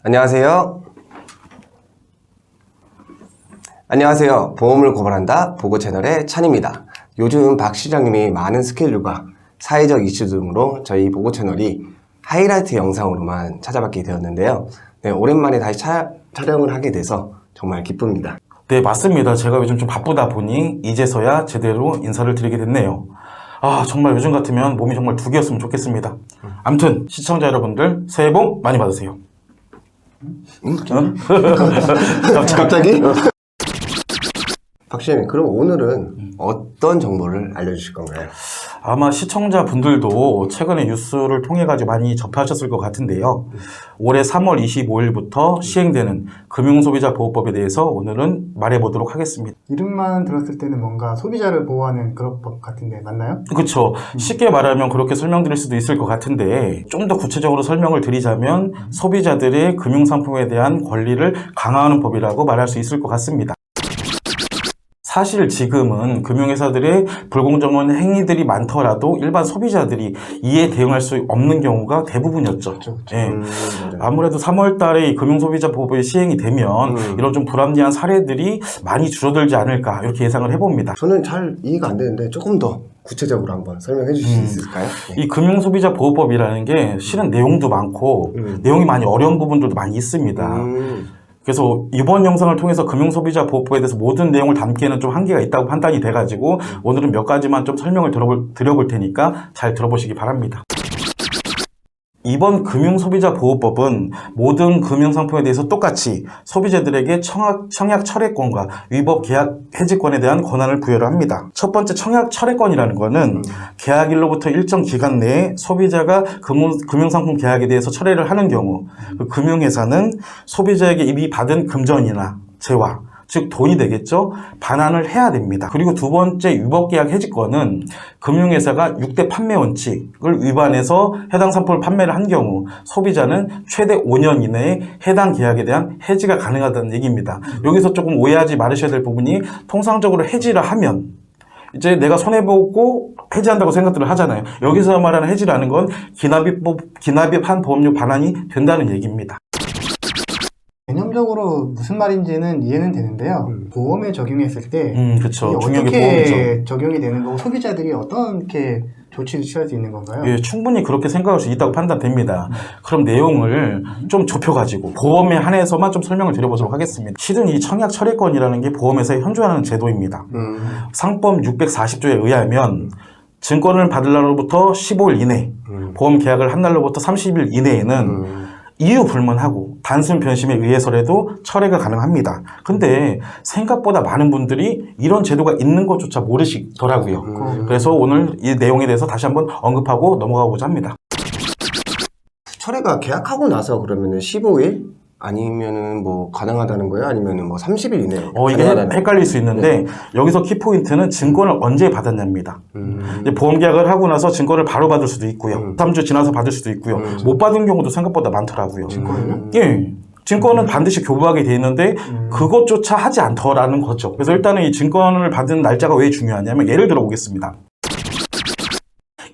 안녕하세요. 안녕하세요. 보험을 고발한다 보고 채널의 찬입니다. 요즘 박 시장님이 많은 스케줄과 사회적 이슈 등으로 저희 보고 채널이 하이라이트 영상으로만 찾아뵙게 되었는데요. 네, 오랜만에 다시 촬영을 하게 돼서 정말 기쁩니다. 네, 맞습니다. 제가 요즘 좀 바쁘다 보니 이제서야 제대로 인사를 드리게 됐네요. 정말 요즘 같으면 몸이 정말 두 개였으면 좋겠습니다. 아무튼 시청자 여러분들 새해 복 많이 받으세요. 갑자기? 박 시장님, 그럼 오늘은 어떤 정보를 알려주실 건가요? 아마 시청자분들도 최근에 뉴스를 통해 가지고 많이 접하셨을 것 같은데요. 올해 3월 25일부터 시행되는 금융소비자보호법에 대해서 오늘은 말해보도록 하겠습니다. 이름만 들었을 때는 뭔가 소비자를 보호하는 그런 법 같은데 맞나요? 그렇죠. 쉽게 말하면 그렇게 설명드릴 수도 있을 것 같은데 좀 더 구체적으로 설명을 드리자면 소비자들의 금융상품에 대한 권리를 강화하는 법이라고 말할 수 있을 것 같습니다. 사실 지금은 금융회사들의 불공정한 행위들이 많더라도 일반 소비자들이 이에 대응할 수 없는 경우가 대부분이었죠. 그렇죠. 예. 아무래도 3월 달에 이 금융소비자보호법이 시행이 되면 이런 좀 불합리한 사례들이 많이 줄어들지 않을까 이렇게 예상을 해봅니다. 저는 잘 이해가 안 되는데 조금 더 구체적으로 한번 설명해 주실 수 있을까요? 네. 이 금융소비자보호법이라는 게 실은 내용도 많고 내용이 많이 어려운 부분들도 많이 있습니다. 그래서 이번 영상을 통해서 금융소비자보호법에 대해서 모든 내용을 담기에는 좀 한계가 있다고 판단이 돼가지고 오늘은 몇 가지만 좀 설명을 드려볼 테니까 잘 들어보시기 바랍니다. 이번 금융소비자보호법은 모든 금융상품에 대해서 똑같이 소비자들에게 청약 철회권과 위법 계약 해지권에 대한 권한을 부여를 합니다. 첫 번째 청약 철회권이라는 거는 계약일로부터 일정 기간 내에 소비자가 금융상품 계약에 대해서 철회를 하는 경우 그 금융회사는 소비자에게 이미 받은 금전이나 재화 즉 돈이 되겠죠. 반환을 해야 됩니다. 그리고 두 번째 위법계약 해지권은 금융회사가 6대 판매 원칙을 위반해서 해당 상품을 판매를 한 경우 소비자는 최대 5년 이내에 해당 계약에 대한 해지가 가능하다는 얘기입니다. 여기서 조금 오해하지 말으셔야 될 부분이 통상적으로 해지를 하면 이제 내가 손해보고 해지한다고 생각들을 하잖아요. 여기서 말하는 해지라는 건 기납입한 보험료 반환이 된다는 얘기입니다. 개념적으로 무슨 말인지는 이해는 되는데요. 보험에 적용했을 때 그렇죠. 이게 중요한 게 어떻게 보험이죠. 적용이 되는 거고 소비자들이 어떻게 조치를 취할 수 있는 건가요? 예, 충분히 그렇게 생각할 수 있다고 판단됩니다. 그럼 내용을 좀 좁혀가지고 보험에 한해서만 좀 설명을 드려보도록 하겠습니다. 실은 이 청약 철회권이라는 게 보험에서 현존하는 제도입니다. 상법 640조에 의하면 증권을 받을 날로부터 15일 이내, 보험 계약을 한 날로부터 30일 이내에는 이유 불문하고 단순 변심에 의해서라도 철회가 가능합니다. 근데 생각보다 많은 분들이 이런 제도가 있는 것조차 모르시더라고요. 그래서 오늘 이 내용에 대해서 다시 한번 언급하고 넘어가고자 합니다. 철회가 계약하고 나서 그러면은 15일? 아니면은 뭐 가능하다는 거예요? 아니면은 뭐 30일 이내에 이게 가능하다는 헷갈릴 수 있는데 여기서 키포인트는 증권을 언제 받았냐입니다. 이제 보험 계약을 하고 나서 증권을 바로 받을 수도 있고요. 3주 지나서 받을 수도 있고요. 못 받은 경우도 생각보다 많더라고요. 증권을요? 예. 증권은 반드시 교부하게 돼 있는데 그것조차 하지 않더라는 거죠. 그래서 일단은 이 증권을 받은 날짜가 왜 중요하냐면 예를 들어 보겠습니다.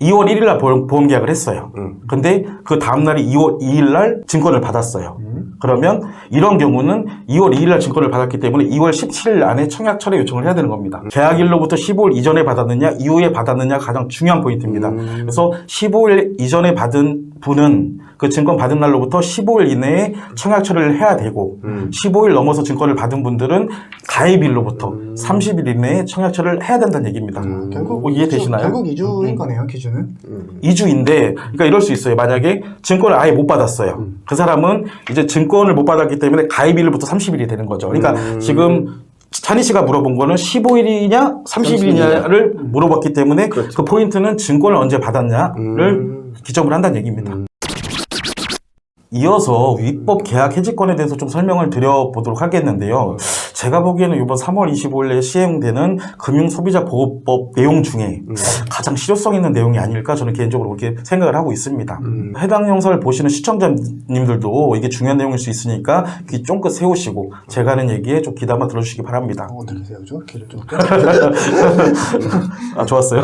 2월 1일 날 보험 계약을 했어요. 근데 그 다음날이 2월 2일 날 증권을 받았어요. 그러면 이런 경우는 2월 2일 날 증권을 받았기 때문에 2월 17일 안에 청약 철회 요청을 해야 되는 겁니다. 계약일로부터 15일 이전에 받았느냐 이후에 받았느냐가 가장 중요한 포인트입니다. 그래서 15일 이전에 받은 분은 그 증권 받은 날로부터 15일 이내에 청약 철회를 해야 되고 15일 넘어서 증권을 받은 분들은 가입일로부터 30일 이내에 청약 철회를 해야 된다는 얘기입니다. 결국 이해되시나요? 결국 2주인 거네요, 기준은. 2주인데 그러니까 이럴 수 있어요. 만약에 증권을 아예 못 받았어요. 그 사람은 이제 증권을 못 받았기 때문에 가입일로부터 30일이 되는 거죠. 그러니까 지금 찬희 씨가 물어본 거는 15일이냐 30일이냐를 물어봤기 때문에 그 포인트는 증권을 언제 받았냐를 기점으로 한다는 얘기입니다. 이어서 위법 계약 해지권에 대해서 좀 설명을 드려보도록 하겠는데요. 제가 보기에는 이번 3월 25일에 시행되는 금융소비자보호법 내용 중에 가장 실효성 있는 내용이 아닐까 저는 개인적으로 그렇게 생각을 하고 있습니다. 해당 영상을 보시는 시청자님들도 이게 중요한 내용일 수 있으니까 귀 쫑긋 세우시고 제가 하는 얘기에 좀 귀담아 들어주시기 바랍니다. 어떻게 세우죠? 귀를 좀. 좋았어요.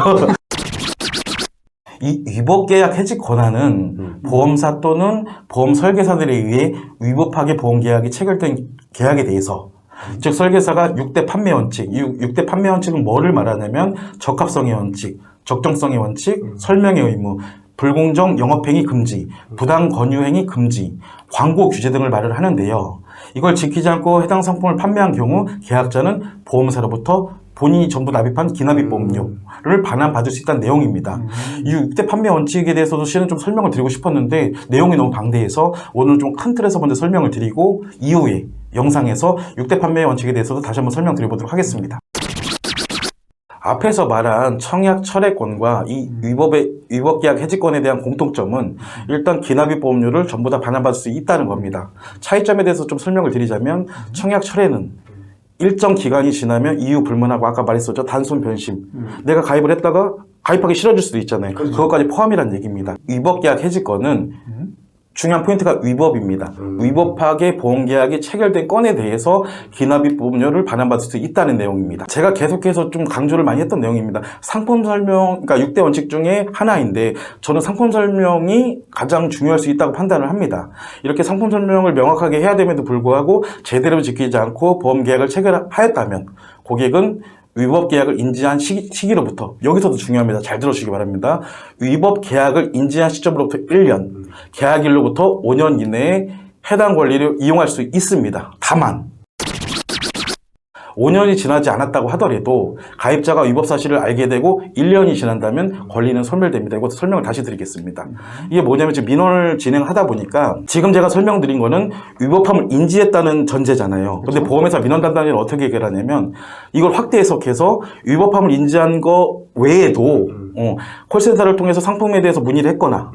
이 위법계약 해지 권한은 보험사 또는 보험 설계사들에 의해 위법하게 보험계약이 체결된 계약에 대해서 즉 설계사가 6대 판매 원칙, 이 6대 판매 원칙은 뭐를 말하냐면 적합성의 원칙, 적정성의 원칙, 설명의 의무, 불공정 영업행위 금지, 부당 권유행위 금지, 광고 규제 등을 말을 하는데요. 이걸 지키지 않고 해당 상품을 판매한 경우 계약자는 보험사로부터 본인이 전부 납입한 기납입보험료를 반환받을 수 있다는 내용입니다. 이 6대 판매 원칙에 대해서도 실은 좀 설명을 드리고 싶었는데 내용이 너무 방대해서 오늘 좀 큰 틀에서 먼저 설명을 드리고 이후에 영상에서 6대 판매 원칙에 대해서도 다시 한번 설명드려보도록 하겠습니다. 앞에서 말한 청약 철회권과 이 위법계약 해지권에 대한 공통점은 일단 기납입보험료를 전부 다 반환받을 수 있다는 겁니다. 차이점에 대해서 좀 설명을 드리자면 청약 철회는 일정 기간이 지나면 이유 불문하고 아까 말했었죠. 단순 변심. 내가 가입을 했다가 가입하기 싫어질 수도 있잖아요. 그것까지 포함이라는 얘기입니다. 위법계약 해지권은 중요한 포인트가 위법입니다. 위법하게 보험계약이 체결된 건에 대해서 기납입보험료를 반환받을 수 있다는 내용입니다. 제가 계속해서 좀 강조를 많이 했던 내용입니다. 상품 설명, 그러니까 6대 원칙 중에 하나인데 저는 상품 설명이 가장 중요할 수 있다고 판단을 합니다. 이렇게 상품 설명을 명확하게 해야 됨에도 불구하고 제대로 지키지 않고 보험계약을 체결하였다면 고객은 위법계약을 인지한 시기로부터 여기서도 중요합니다. 잘 들어주시기 바랍니다. 위법계약을 인지한 시점으로부터 1년, 계약일로부터 5년 이내에 해당 권리를 이용할 수 있습니다. 다만 5년이 지나지 않았다고 하더라도 가입자가 위법 사실을 알게 되고 1년이 지난다면 권리는 소멸됩니다. 이것도 설명을 다시 드리겠습니다. 이게 뭐냐면 지금 민원을 진행하다 보니까 지금 제가 설명드린 거는 위법함을 인지했다는 전제잖아요. 근데 보험회사 민원 담당자는 어떻게 해결하냐면 이걸 확대 해석해서 위법함을 인지한 거 외에도 콜센터를 통해서 상품에 대해서 문의를 했거나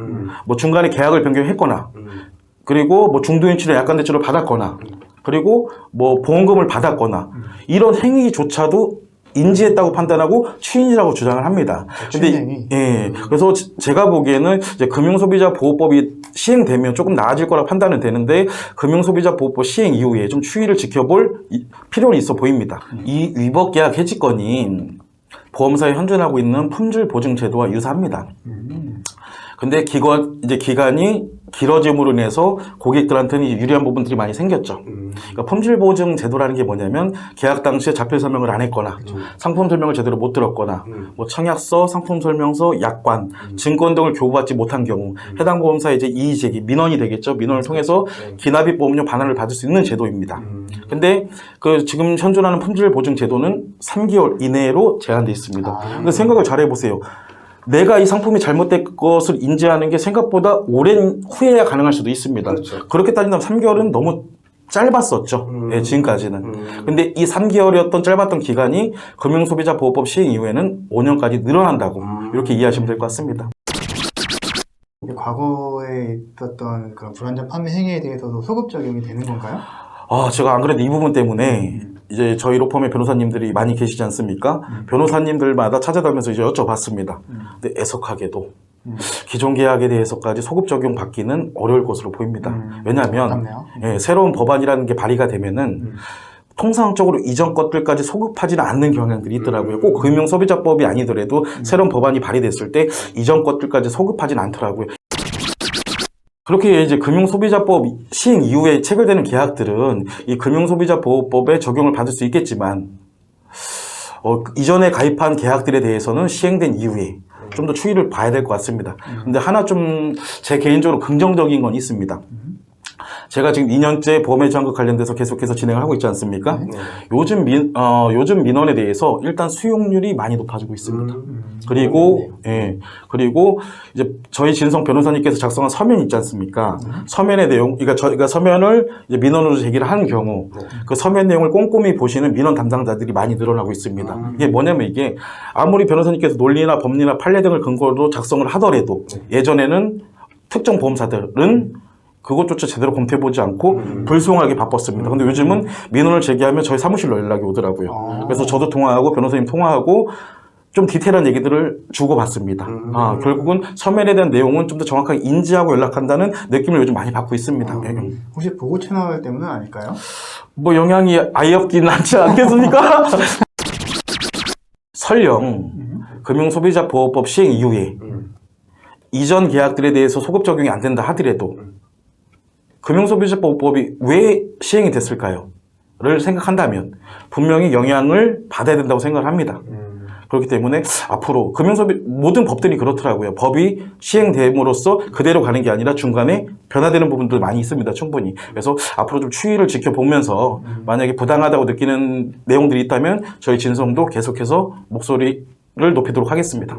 뭐 중간에 계약을 변경했거나 그리고 뭐 중도인출의 약관 대출을 받았거나 그리고 뭐 보험금을 받았거나 이런 행위조차도 인지했다고 판단하고 추인이라고 주장을 합니다. 근데 예, 그래서 제가 보기에는 이제 금융소비자보호법이 시행되면 조금 나아질 거라 판단은 되는데 금융소비자보호법 시행 이후에 좀 추이를 지켜볼 필요는 있어 보입니다. 이 위법계약 해지권이 보험사에 현존하고 있는 품질보증제도와 유사합니다. 근데 기간이 길어짐으로 인해서 고객들한테는 유리한 부분들이 많이 생겼죠. 그러니까 품질보증 제도라는 게 뭐냐면 계약 당시에 자필 설명을 안 했거나 상품 설명을 제대로 못 들었거나 뭐 청약서, 상품 설명서, 약관, 증권 등을 교부받지 못한 경우 해당 보험사에 이제 이의제기, 민원이 되겠죠. 민원을 통해서 기납입보험료 반환을 받을 수 있는 제도입니다. 근데 그 지금 현존하는 품질보증 제도는 3개월 이내로 제한되어 있습니다. 근데 생각을 잘 해보세요. 내가 이 상품이 잘못된 것을 인지하는 게 생각보다 오랜 후에야 가능할 수도 있습니다. 그렇죠. 그렇게 따진다면 3개월은 너무 짧았었죠. 예, 지금까지는. 근데 이 3개월이었던 짧았던 기간이 금융소비자보호법 시행 이후에는 5년까지 늘어난다고 이렇게 이해하시면 될 것 같습니다. 과거에 있었던 그런 불안전 판매 행위에 대해서도 소급 적용이 되는 건가요? 제가 안 그래도 이 부분 때문에 이제 저희 로펌의 변호사님들이 많이 계시지 않습니까? 변호사님들마다 찾아다니면서 이제 여쭤봤습니다. 근데 애석하게도 기존 계약에 대해서까지 소급 적용 받기는 어려울 것으로 보입니다. 왜냐하면 새로운 법안이라는 게 발의가 되면은 통상적으로 이전 것들까지 소급하지는 않는 경향들이 있더라고요. 꼭 금융소비자법이 아니더라도 새로운 법안이 발의됐을 때 이전 것들까지 소급하지는 않더라고요. 그렇게 이제 금융소비자법 시행 이후에 체결되는 계약들은 이 금융소비자보호법에 적용을 받을 수 있겠지만 이전에 가입한 계약들에 대해서는 시행된 이후에 좀 더 추이를 봐야 될 것 같습니다. 근데 하나 좀 제 개인적으로 긍정적인 건 있습니다. 제가 지금 2년째 보험회주 환급 관련돼서 계속해서 진행을 하고 있지 않습니까? 요즘 민원에 대해서 일단 수용률이 많이 높아지고 있습니다. 그리고 이제 저희 진성 변호사님께서 작성한 서면 있지 않습니까? 서면의 내용, 그러니까 저희가 서면을 이제 민원으로 제기를 하는 경우 그 서면 내용을 꼼꼼히 보시는 민원 담당자들이 많이 늘어나고 있습니다. 이게 뭐냐면 이게 아무리 변호사님께서 논리나 법리나 판례 등을 근거로 작성을 하더라도 예전에는 특정 보험사들은 그것조차 제대로 검토해보지 않고 불수용하기 바빴습니다. 근데 요즘은 민원을 제기하면 저희 사무실로 연락이 오더라고요. 그래서 저도 통화하고 변호사님 통화하고 좀 디테일한 얘기들을 주고받습니다. 결국은 서면에 대한 내용은 좀 더 정확하게 인지하고 연락한다는 느낌을 요즘 많이 받고 있습니다. 혹시 보고 채널 때문은 아닐까요? 뭐 영향이 아예 없긴 하지 않겠습니까? 설령 금융소비자보호법 시행 이후에 이전 계약들에 대해서 소급 적용이 안 된다 하더라도 금융소비자보호법이 왜 시행이 됐을까요? 를 생각한다면 분명히 영향을 받아야 된다고 생각을 합니다. 그렇기 때문에 앞으로 모든 법들이 그렇더라고요. 법이 시행됨으로써 그대로 가는 게 아니라 중간에 변화되는 부분도 많이 있습니다. 충분히. 그래서 앞으로 좀 추이를 지켜보면서 만약에 부당하다고 느끼는 내용들이 있다면 저희 진성도 계속해서 목소리를 높이도록 하겠습니다.